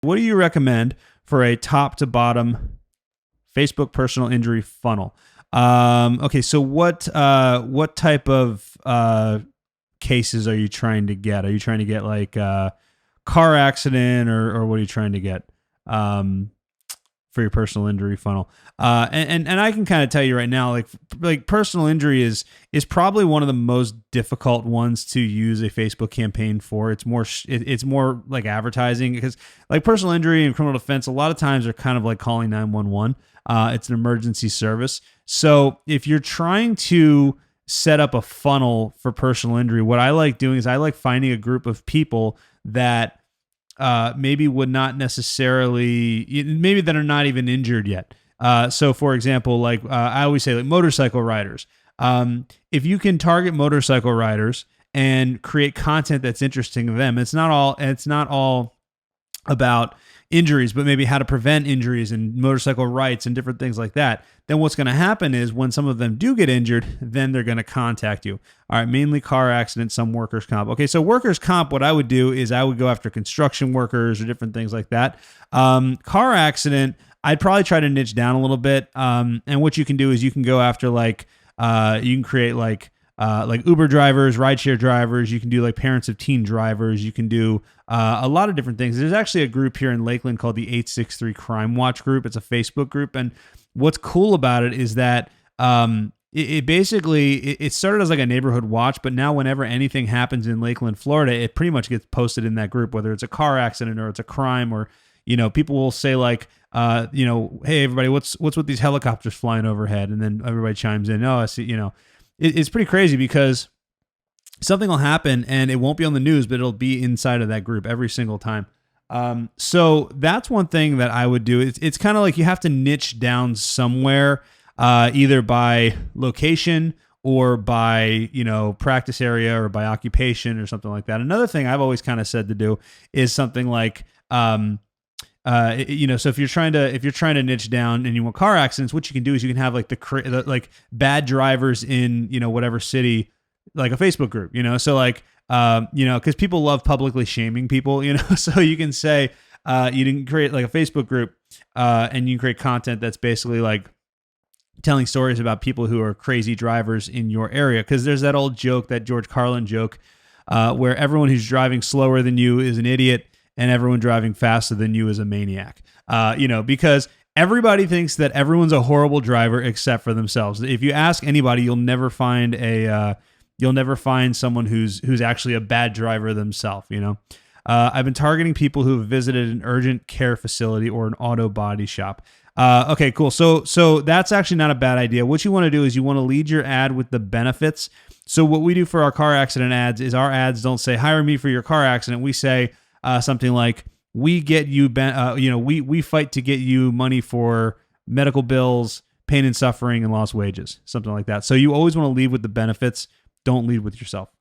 What do you recommend for a top to bottom Facebook personal injury funnel? Okay, so what type of cases are you trying to get? Are you trying to get like car accident, or what are you trying to get for your personal injury funnel? And I can kind of tell you right now, like personal injury is probably one of the most difficult ones to use a Facebook campaign for. It's more like advertising, because like personal injury and criminal defense, a lot of times are kind of like calling 911. It's an emergency service. So if you're trying to set up a funnel for personal injury, what I like doing is I like finding a group of people that maybe would not necessarily, maybe that are not even injured yet. So for example, like I always say, like motorcycle riders. If you can target motorcycle riders and create content that's interesting to them, it's not all about injuries, but maybe how to prevent injuries and motorcycle rights and different things like that. Then what's going to happen is when some of them do get injured, then they're going to contact you. All right, mainly car accidents, some workers' comp. Okay, so workers' comp, what I would do is I would go after construction workers or different things like that. Car accident, I'd probably try to niche down a little bit. And what you can do is you can go after you can create like Uber drivers, rideshare drivers. You can do like parents of teen drivers. You can do a lot of different things. There's actually a group here in Lakeland called the 863 Crime Watch group. It's a Facebook group. And what's cool about it is that it basically, it started as like a neighborhood watch, but now whenever anything happens in Lakeland, Florida, it pretty much gets posted in that group, whether it's a car accident or it's a crime, or, people will say like, hey, everybody, what's with these helicopters flying overhead? And then everybody chimes in, oh, I see, it's pretty crazy because something will happen and it won't be on the news, but it'll be inside of that group every single time. So that's one thing that I would do. It's kind of like you have to niche down somewhere, either by location or by, practice area or by occupation or something like that. Another thing I've always kind of said to do is something like, so if you're trying to niche down and you want car accidents, what you can do is you can have like like bad drivers in, whatever city, like a Facebook group, so like, cause people love publicly shaming people, so you can say, you can create like a Facebook group, and you can create content that's basically like telling stories about people who are crazy drivers in your area. Cause there's that old joke, that George Carlin joke, where everyone who's driving slower than you is an idiot, and everyone driving faster than you is a maniac. Because everybody thinks that everyone's a horrible driver except for themselves. If you ask anybody, you'll never find someone who's actually a bad driver themselves. I've been targeting people who have visited an urgent care facility or an auto body shop. Okay, cool. So that's actually not a bad idea. What you want to do is you want to lead your ad with the benefits. So what we do for our car accident ads is our ads don't say hire me for your car accident. We say something like, we get you, we fight to get you money for medical bills, pain and suffering, and lost wages, something like that. So you always want to lead with the benefits. Don't lead with yourself.